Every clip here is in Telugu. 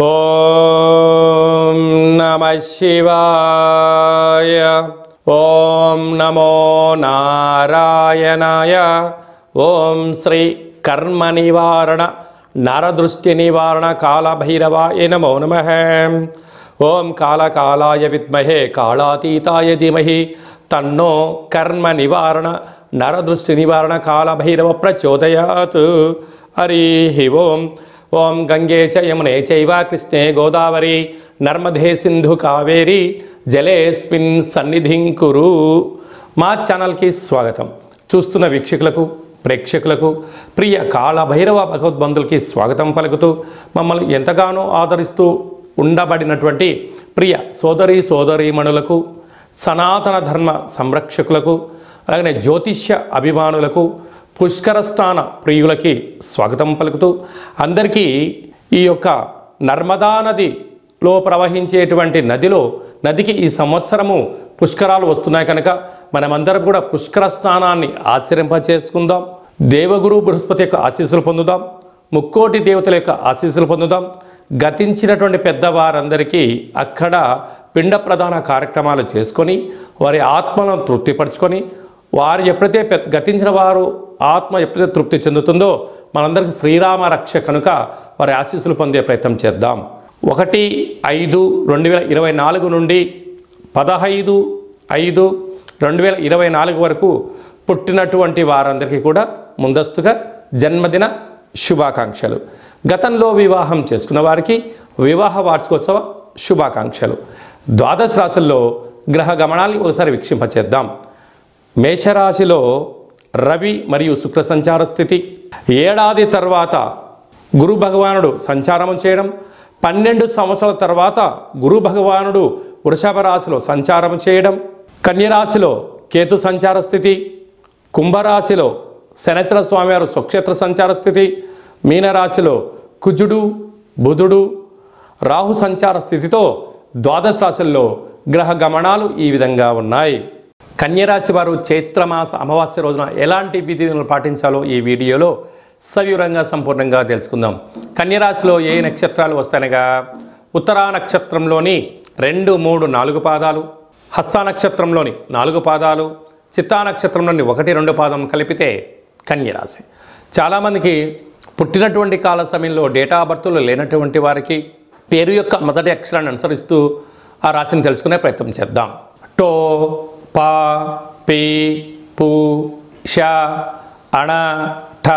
ఓం నమః శివాయ. ఓం నమో నారాయణాయ. ఓం శ్రీ కర్మ నివారణ నరదృష్టి నివారణ కాళభైరవాయ నమో నమః. ఓం కాళకాలాయ విద్మహే కాళాతీతాయ ధీమహి తన్నో కర్మ నివారణ నరదృష్టి నివారణ కాళభైరవ ప్రచోదయాత్. హరి ఓం. ఓం గంగే చ యమునే చైవ కృష్ణే గోదావరి నర్మదే సింధు కావేరి జలేస్మిన్ సన్నిధిం కురు. మా ఛానల్కి స్వాగతం. చూస్తున్న వీక్షకులకు ప్రేక్షకులకు ప్రియ కాళభైరవ భగవద్బంధులకి స్వాగతం పలుకుతూ మమ్మల్ని ఎంతగానో ఆదరిస్తూ ఉండబడినటువంటి ప్రియ సోదరీమణులకు, సనాతన ధర్మ సంరక్షకులకు, అలాగనే జ్యోతిష్య అభిమానులకు, పుష్కర స్నాన ప్రియులకి స్వాగతం పలుకుతూ అందరికీ ఈ యొక్క నర్మదా నదిలో ప్రవహించేటువంటి నదికి ఈ సంవత్సరము పుష్కరాలు వస్తున్నాయి కనుక మనమందరం కూడా పుష్కర స్నానాన్ని ఆచరింపచేసుకుందాం. దేవగురు బృహస్పతి యొక్క ఆశీస్సులు పొందుదాం. ముక్కోటి దేవతల యొక్క ఆశీస్సులు పొందుదాం. గతించినటువంటి పెద్దవారందరికీ అక్కడ పిండ ప్రధాన కార్యక్రమాలు చేసుకొని వారి ఆత్మలను తృప్తిపరచుకొని వారు ఎప్పుడైతే గతించిన వారు ఆత్మ ఎప్పుడైతే తృప్తి చెందుతుందో మనందరికీ శ్రీరామ రక్ష కనుక వారి ఆశీస్సులు పొందే ప్రయత్నం చేద్దాం. 1/5/2024 నుండి 15/5/2024 వరకు పుట్టినటువంటి వారందరికీ కూడా ముందస్తుగా జన్మదిన శుభాకాంక్షలు. గతంలో వివాహం చేసుకున్న వారికి వివాహ వార్షికోత్సవ శుభాకాంక్షలు. ద్వాదశ రాశుల్లో గ్రహ గమనాన్ని ఒకసారి వీక్షింపచేద్దాం. మేషరాశిలో రవి మరియు శుక్ర సంచార స్థితి. ఏడాది తర్వాత గురు భగవానుడు సంచారం చేయడం, 12 సంవత్సరాల తర్వాత గురు భగవానుడు వృషభ రాశిలో సంచారం చేయడం, కన్యరాశిలో కేతు సంచార స్థితి, కుంభరాశిలో శనైశ్వర స్వామివారు స్వక్షేత్ర సంచార స్థితి, మీనరాశిలో కుజుడు బుధుడు రాహు సంచార స్థితితో ద్వాదశ రాశుల్లో గ్రహ గమనాలు ఈ విధంగా ఉన్నాయి. కన్యరాశి వారు చైత్రమాస అమావాస్య రోజున ఎలాంటి విధులను పాటించాలో ఈ వీడియోలో సవివరంగా సంపూర్ణంగా తెలుసుకుందాం. కన్యరాశిలో ఏ నక్షత్రాలు వస్తాయనగా ఉత్తరా నక్షత్రంలోని 2, 3, 4 పాదాలు, హస్త నక్షత్రంలోని 4 పాదాలు, చిత్తా నక్షత్రంలోని 1, 2 పాదం కలిపితే కన్యరాశి. చాలామందికి పుట్టినటువంటి కాల సమయంలో డేటా ఆఫ్ బర్త్లు లేనటువంటి వారికి పేరు యొక్క మొదటి అక్షరాన్ని అనుసరిస్తూ ఆ రాశిని తెలుసుకునే ప్రయత్నం చేద్దాం. టో, పా, పీ, పు, ష, అణ, ఠ,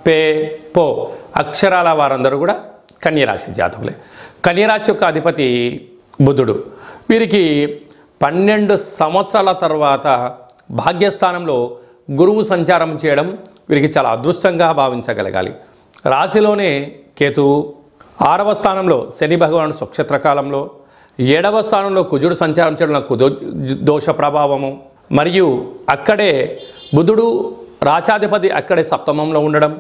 పే, పో అక్షరాల వారందరూ కూడా కన్యరాశి జాతకులే. కన్యరాశి యొక్క అధిపతి బుధుడు. వీరికి 12 సంవత్సరాల తర్వాత భాగ్యస్థానంలో గురువు సంచారం చేయడం వీరికి చాలా అదృష్టంగా భావించగలగాలి. రాశిలోనే కేతువు, 6వ స్థానంలో శని భగవానుడు స్వక్షేత్ర కాలంలో, 7వ స్థానంలో కుజుడు సంచారం చేయడం దోష ప్రభావము, మరియు అక్కడే బుధుడు రాశాధిపతి అక్కడే సప్తమంలో ఉండడం,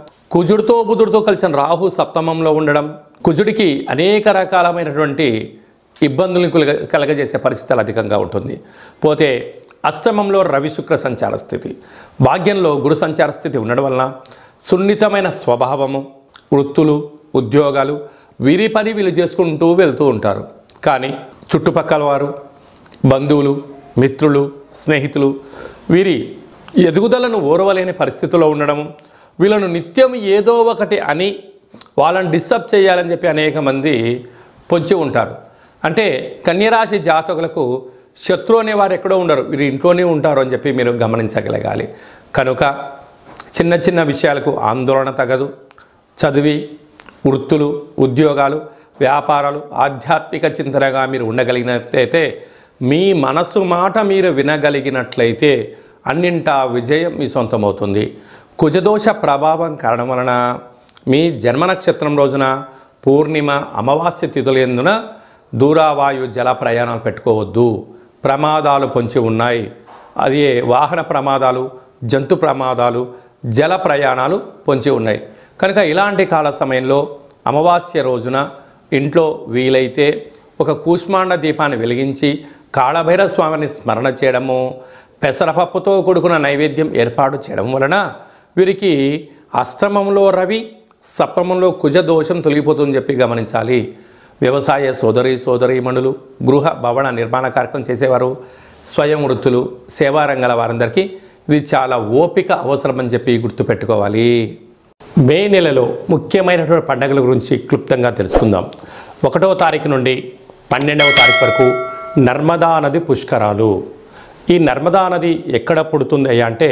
బుధుడితో కలిసిన రాహు సప్తమంలో ఉండడం కుజుడికి అనేక రకాలమైనటువంటి ఇబ్బందులను కలగజేసే పరిస్థితులు అధికంగా ఉంటుంది. పోతే అష్టమంలో రవి శుక్ర సంచార స్థితి, భాగ్యంలో గురు సంచార స్థితి ఉండడం వలన సున్నితమైన స్వభావము, వృత్తులు, ఉద్యోగాలు వీరి పని వీళ్ళు చేసుకుంటూ వెళ్తూ ఉంటారు. కానీ చుట్టుపక్కల వారు, బంధువులు, మిత్రులు, స్నేహితులు వీరి ఎదుగుదలను ఓర్వలేని పరిస్థితుల్లో ఉండడం, వీళ్ళను నిత్యం ఏదో ఒకటి అని వాళ్ళని డిస్టర్బ్ చేయాలని చెప్పి అనేక మంది పొంచి ఉంటారు. అంటే కన్యరాశి జాతకులకు శత్రువు అనేవారు ఎక్కడో ఉండరు, వీరు ఇంట్లోనే ఉంటారు అని చెప్పి మీరు గమనించగలగాలి. కనుక చిన్న చిన్న విషయాలకు ఆందోళన తగదు. చదివి, వృత్తులు, ఉద్యోగాలు, వ్యాపారాలు, ఆధ్యాత్మిక చింతనగా మీరు ఉండగలిగినట్లయితే, మీ మనసు మాట మీరు వినగలిగినట్లయితే అన్నింటా విజయం మీ సొంతమవుతుంది. కుజదోష ప్రభావం కారణం వలన మీ జన్మ నక్షత్రం రోజున పూర్ణిమ అమావాస్య తిథులందున దూరావాయు జల ప్రయాణాలు పెట్టుకోవద్దు. ప్రమాదాలు పొంచి ఉన్నాయి. అది వాహన ప్రమాదాలు, జంతు ప్రమాదాలు, జల ప్రయాణాలు పొంచి ఉన్నాయి. కనుక ఇలాంటి కాల సమయంలో అమావాస్య రోజున ఇంట్లో వీలైతే ఒక కూష్మాండ దీపాన్ని వెలిగించి కాళభైరవ స్వామిని స్మరణ చేయడము, పెసరపప్పుతో కూడుకున్న నైవేద్యం ఏర్పాటు చేయడం వలన వీరికి అష్టమంలో రవి, సప్తమంలో కుజ దోషం తొలగిపోతుందని చెప్పి గమనించాలి. వ్యవసాయ సోదరీమణులు, గృహ భవన నిర్మాణ కార్యక్రమం చేసేవారు, స్వయం వృత్తులు, సేవా రంగాల వారందరికీ ఇది చాలా ఓపిక అవసరమని చెప్పి గుర్తుపెట్టుకోవాలి. మే నెలలో ముఖ్యమైనటువంటి పండుగల గురించి క్లుప్తంగా తెలుసుకుందాం. 1వ తారీఖు నుండి 12వ తారీఖు వరకు నర్మదా నది పుష్కరాలు. ఈ నర్మదా నది ఎక్కడ పుడుతుంది అంటే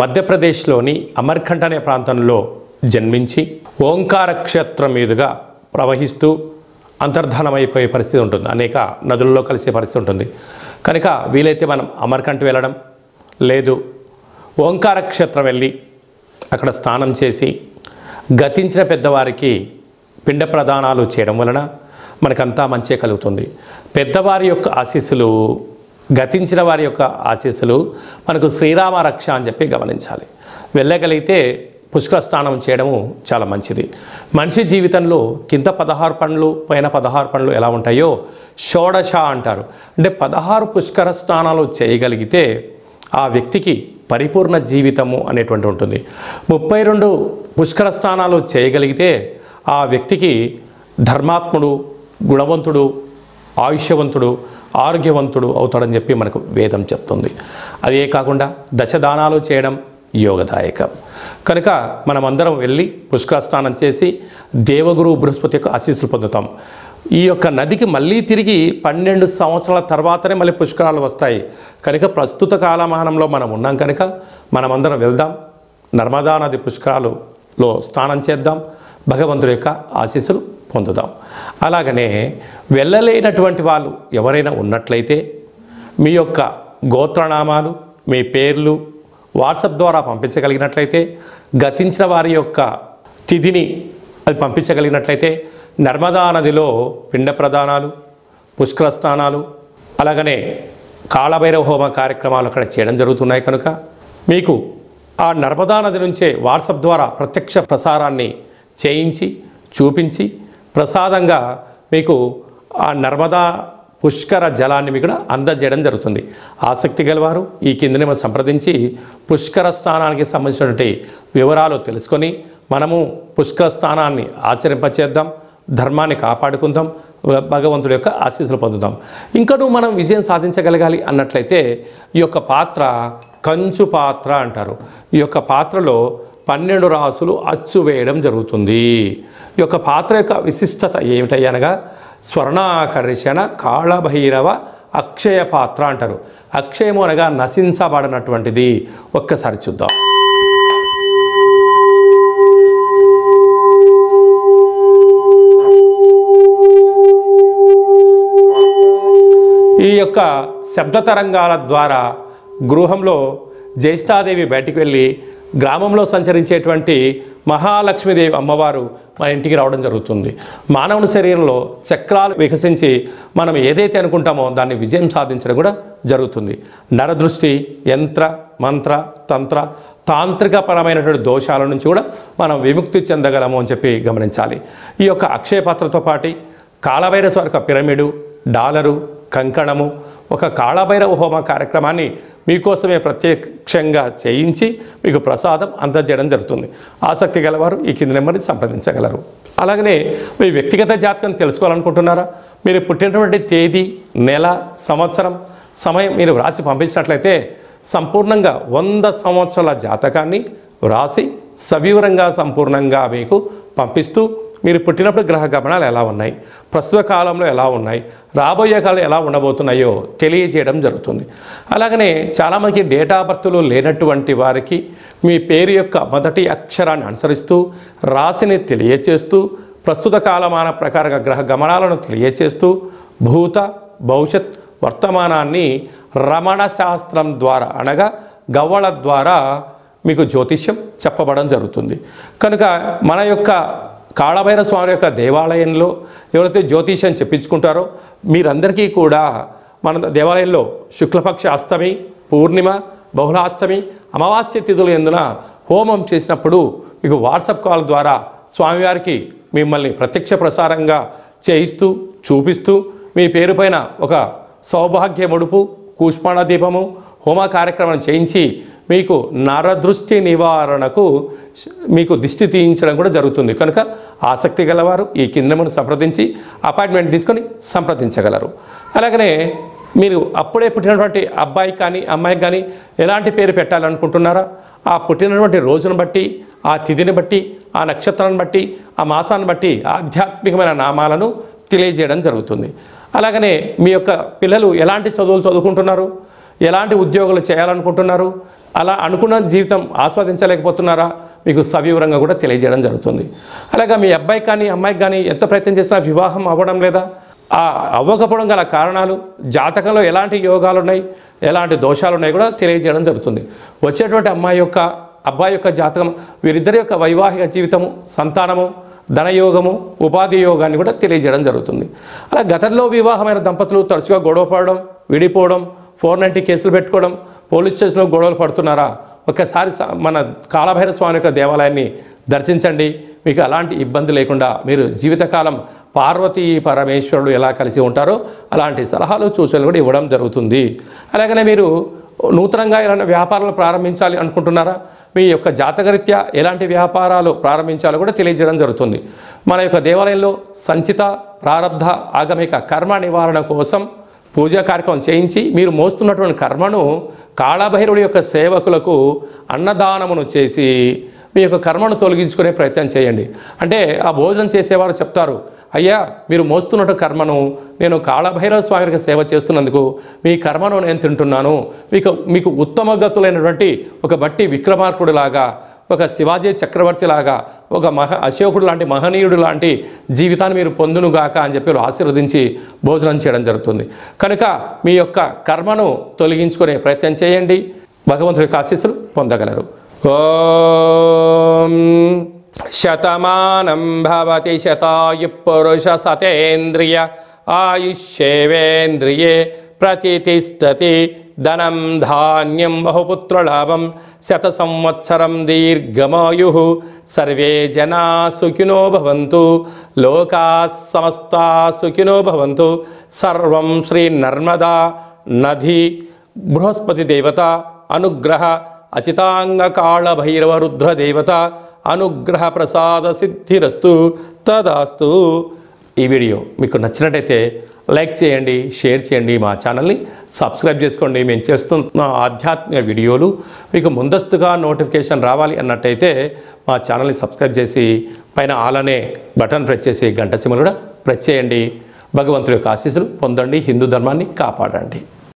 మధ్యప్రదేశ్లోని అమర్కంఠ్ అనే ప్రాంతంలో జన్మించి ఓంకార క్షేత్రం మీదుగా ప్రవహిస్తూ అంతర్ధానమైపోయే పరిస్థితి ఉంటుంది. అనేక నదులలో కలిసే పరిస్థితి ఉంటుంది. కనుక వీలైతే మనం అమర్కంఠ్ వెళ్ళడం, లేదు ఓంకార క్షేత్రం వెళ్ళి అక్కడ స్నానం చేసి గతించిన పెద్దవారికి పిండ ప్రదానాలు చేయడం వలన మనకంతా మంచి కలుగుతుంది. పెద్దవారి యొక్క ఆశీస్సులు, గతించిన వారి యొక్క ఆశీస్సులు మనకు శ్రీరామ రక్ష అని చెప్పి గమనించాలి. వెళ్ళగలిగితే పుష్కర స్నానం చేయడము చాలా మంచిది. మనిషి జీవితంలో కింద 16 పనులు పైన 16 పనులు ఎలా ఉంటాయో షోడశ అంటారు. అంటే 16 పుష్కర స్నానాలు చేయగలిగితే ఆ వ్యక్తికి పరిపూర్ణ జీవితము అనేటువంటి ఉంటుంది. 32 పుష్కర స్నానాలు చేయగలిగితే ఆ వ్యక్తికి ధర్మాత్ముడు, గుణవంతుడు, ఆయుష్యవంతుడు, ఆరోగ్యవంతుడు అవుతాడని చెప్పి మనకు వేదం చెప్తుంది. అదే కాకుండా దశదానాలు చేయడం యోగదాయకం. కనుక మనమందరం వెళ్ళి పుష్కర స్నానం చేసి దేవగురు బృహస్పతి యొక్క ఆశీస్సులు పొందుతాం. ఈ యొక్క నదికి మళ్ళీ తిరిగి 12 సంవత్సరాల తర్వాతనే మళ్ళీ పుష్కరాలు వస్తాయి. కనుక ప్రస్తుత కాలమానంలో మనం ఉన్నాం కనుక మనమందరం వెళ్దాం, నర్మదా నది పుష్కరాలలో స్నానం చేద్దాం, భగవంతుడి యొక్క ఆశీస్సులు పొందుదాం. అలాగనే వెళ్ళలేనటువంటి వాళ్ళు ఎవరైనా ఉన్నట్లయితే మీ యొక్క గోత్రనామాలు, మీ పేర్లు వాట్సాప్ ద్వారా పంపించగలిగినట్లయితే, గతించిన వారి యొక్క తిథిని అది పంపించగలిగినట్లయితే నర్మదా నదిలో పిండ ప్రదానాలు, పుష్కర స్నానాలు, అలాగనే కాళభైరవ హోమ కార్యక్రమాలు అక్కడ చేయడం జరుగుతున్నాయి. కనుక మీకు ఆ నర్మదా నది నుంచే వాట్సాప్ ద్వారా ప్రత్యక్ష ప్రసారాన్ని చేయించి చూపించి ప్రసాదంగా మీకు ఆ నర్మదా పుష్కర జలాన్ని మీకు కూడా అందజేయడం జరుగుతుంది. ఆసక్తి గలవారు ఈ కిందని మనం సంప్రదించి పుష్కర స్నానానికి సంబంధించినటువంటి వివరాలు తెలుసుకొని మనము పుష్కర స్నానాన్ని ఆచరింపచేద్దాం, ధర్మాన్ని కాపాడుకుందాం, భగవంతుడి యొక్క ఆశీస్సులు పొందుదాం. ఇంకనూ మనం విజయం సాధించగలగాలి అన్నట్లయితే ఈ యొక్క పాత్ర కంచు పాత్ర అంటారు. ఈ యొక్క పాత్రలో 12 రాసులు అచ్చు వేయడం జరుగుతుంది. ఈ యొక్క పాత్ర యొక్క విశిష్టత ఏమిటనగా స్వర్ణాకర్షణ కాళభైరవ అక్షయ పాత్ర అంటారు. అక్షయము అనగా నశించబడినటువంటిది. ఒక్కసారి చూద్దాం. ఈ యొక్క శబ్ద తరంగాల ద్వారా గృహంలో జ్యేష్ఠాదేవి బయటికి వెళ్ళి గ్రామంలో సంచరించేటువంటి మహాలక్ష్మీదేవి అమ్మవారు మన ఇంటికి రావడం జరుగుతుంది. మానవుని శరీరంలో చక్రాలు వికసించి మనం ఏదైతే అనుకుంటామో దాన్ని విజయం సాధించడం కూడా జరుగుతుంది. నరదృష్టి, యంత్ర, మంత్ర, తంత్ర, తాంత్రికపరమైనటువంటి దోషాల నుంచి కూడా మనం విముక్తి చెందగలము అని చెప్పి గమనించాలి. ఈ యొక్క అక్షయ పాత్రతో పాటు కాళభైరవ యొక్క పిరమిడు, డాలరు, కంకణము, ఒక కాళభైరవ హోమ కార్యక్రమాన్ని మీకోసమే ప్రత్యక్షంగా చేయించి మీకు ప్రసాదం అందజేయడం జరుగుతుంది. ఆసక్తి గలవారు ఈ కింది నెంబర్ని సంప్రదించగలరు. అలాగనే మీ వ్యక్తిగత జాతకం తెలుసుకోవాలనుకుంటున్నారా? మీరు పుట్టినటువంటి తేదీ, నెల, సంవత్సరం, సమయం మీరు వ్రాసి పంపించినట్లయితే సంపూర్ణంగా 100 సంవత్సరాల జాతకాన్ని వ్రాసి సవివరంగా సంపూర్ణంగా మీకు పంపిస్తూ మీరు పుట్టినప్పుడు గ్రహ గమనాలు ఎలా ఉన్నాయి, ప్రస్తుత కాలంలో ఎలా ఉన్నాయి, రాబోయే కాలం ఎలా ఉండబోతున్నాయో తెలియజేయడం జరుగుతుంది. అలాగనే చాలామందికి డేట్ ఆఫ్ బర్త్లు లేనటువంటి వారికి మీ పేరు యొక్క మొదటి అక్షరాన్ని అనుసరిస్తూ రాశిని తెలియచేస్తూ ప్రస్తుత కాలమాన ప్రకారంగా గ్రహ గమనాలను తెలియచేస్తూ భూత భవిష్యత్ వర్తమానాన్ని రమణ శాస్త్రం ద్వారా అనగా గవ్వళ ద్వారా మీకు జ్యోతిష్యం చెప్పబడడం జరుగుతుంది. కనుక మన యొక్క కాళభైరవ స్వామి యొక్క దేవాలయంలో ఎవరైతే జ్యోతిష్యం చెప్పించుకుంటారో మీరందరికీ కూడా మన దేవాలయంలో శుక్లపక్ష అష్టమి, పూర్ణిమ, బహుళాష్టమి, అమావాస్య తిథులు ఎందున హోమం చేసినప్పుడు మీకు వాట్సాప్ కాల్ ద్వారా స్వామివారికి మిమ్మల్ని ప్రత్యక్ష ప్రసారంగా చేయిస్తూ చూపిస్తూ మీ పేరు పైన ఒక సౌభాగ్య ముడుపు, కూష్మాణ దీపము, హోమ కార్యక్రమం చేయించి మీకు నరదృష్టి నివారణకు మీకు దిష్టి తీయించడం కూడా జరుగుతుంది. కనుక ఆసక్తి గలవారు ఈ కిందమును సంప్రదించి అపాయింట్మెంట్ తీసుకొని సంప్రదించగలరు. అలాగనే మీరు అప్పుడే పుట్టినటువంటి అబ్బాయి కానీ అమ్మాయి కానీ ఎలాంటి పేరు పెట్టాలనుకుంటున్నారా, ఆ పుట్టినటువంటి రోజును బట్టి, ఆ తిథిని బట్టి, ఆ నక్షత్రాన్ని బట్టి, ఆ మాసాన్ని బట్టి ఆధ్యాత్మికమైన నామాలను తెలియజేయడం జరుగుతుంది. అలాగనే మీ యొక్క పిల్లలు ఎలాంటి చదువులు చదువుకుంటున్నారు, ఎలాంటి ఉద్యోగాలు చేయాలనుకుంటున్నారు, అలా అనుకున్న జీవితం ఆస్వాదించలేకపోతున్నారా, మీకు సవివరంగా కూడా తెలియజేయడం జరుగుతుంది. అలాగే మీ అబ్బాయి కానీ అమ్మాయికి కానీ ఎంత ప్రయత్నం చేసినా వివాహం అవ్వడం లేదా, ఆ అవ్వకపోవడం గల కారణాలు, జాతకంలో ఎలాంటి యోగాలు ఉన్నాయి, ఎలాంటి దోషాలు ఉన్నాయి కూడా తెలియజేయడం జరుగుతుంది. వచ్చేటువంటి అబ్బాయి యొక్క జాతకం, వీరిద్దరి యొక్క వైవాహిక జీవితము, సంతానము, ధనయోగము, ఉపాధి యోగాన్ని కూడా తెలియజేయడం జరుగుతుంది. అలా గతంలో వివాహమైన దంపతులు తరచుగా గొడవ పడడం, విడిపోవడం, 490 కేసులు పెట్టుకోవడం, పోలీస్ స్టేషన్లో గొడవలు పడుతున్నారా, ఒక్కసారి మన కాళభైరవ స్వామి యొక్క దేవాలయాన్ని దర్శించండి. మీకు అలాంటి ఇబ్బంది లేకుండా మీరు జీవితకాలం పార్వతీ పరమేశ్వరుడు ఎలా కలిసి ఉంటారో అలాంటి సలహాలు సూచనలు కూడా ఇవ్వడం జరుగుతుంది. అలాగనే మీరు నూతనంగా ఏదైనా వ్యాపారాలు ప్రారంభించాలి అనుకుంటున్నారా, మీ యొక్క జాతకరీత్యా ఎలాంటి వ్యాపారాలు ప్రారంభించాలో కూడా తెలియజేయడం జరుగుతుంది. మన యొక్క దేవాలయంలో సంచిత, ప్రారబ్ధ, ఆగమిక కర్మ నివారణ కోసం పూజా కార్యక్రమం చేయించి మీరు మోస్తున్నటువంటి కర్మను కాళభైరవుడి యొక్క సేవకులకు అన్నదానమును చేసి మీ యొక్క కర్మను తొలగించుకునే ప్రయత్నం చేయండి. అంటే ఆ భోజనం చేసేవారు చెప్తారు, అయ్యా మీరు మోస్తున్నట్టు కర్మను నేను కాళభైరవ స్వామికి సేవ చేస్తున్నందుకు మీ కర్మను నేను తింటున్నాను, మీకు ఉత్తమ గతులైనటువంటి ఒక బట్టి విక్రమార్కుడు లాగా, ఒక శివాజీ చక్రవర్తి లాగా, ఒక అశోకుడు లాంటి మహనీయుడు లాంటి జీవితాన్ని మీరు పొందునుగాక అని చెప్పి ఆశీర్వదించి భోజనం చేయడం జరుగుతుంది. కనుక మీ యొక్క కర్మను తొలగించుకునే ప్రయత్నం చేయండి, భగవంతుడి యొక్క ఆశీస్సులు పొందగలరు. ఓం శతమానం భవతి శతాయు పురుష సతేంద్రియ ఆయుష్యేవేంద్రియే ప్రతిష్టతి ధనం ధాన్యం బహుపుత్రలాభం శత సంవత్సరం దీర్ఘమాయు సర్వే జనా సుఖినో భవంతు లోకా సమస్తా సుఖినో భవంతు. సర్వం శ్రీ నర్మదా నది బృహస్పతి దేవత అనుగ్రహ అచితాంగ కాళభైరవ రుద్ర దేవత అనుగ్రహ ప్రసాద సిద్ధిరస్తు తదాస్తు. ఈ వీడియో మీకు నచ్చినట్టయితే లైక్ చేయండి, షేర్ చేయండి, మా ఛానల్ని సబ్స్క్రైబ్ చేసుకోండి. మేము చేస్తున్న ఆధ్యాత్మిక వీడియోలు మీకు ముందస్తుగా నోటిఫికేషన్ రావాలి అన్నట్టయితే మా ఛానల్ని సబ్స్క్రైబ్ చేసి పైన ఆల్ అనే బటన్ ప్రెస్ చేసి గంట సింబల్ కూడా ప్రెస్ చేయండి. భగవంతుడి యొక్క ఆశీస్సులు పొందండి, హిందూ ధర్మాన్ని కాపాడండి.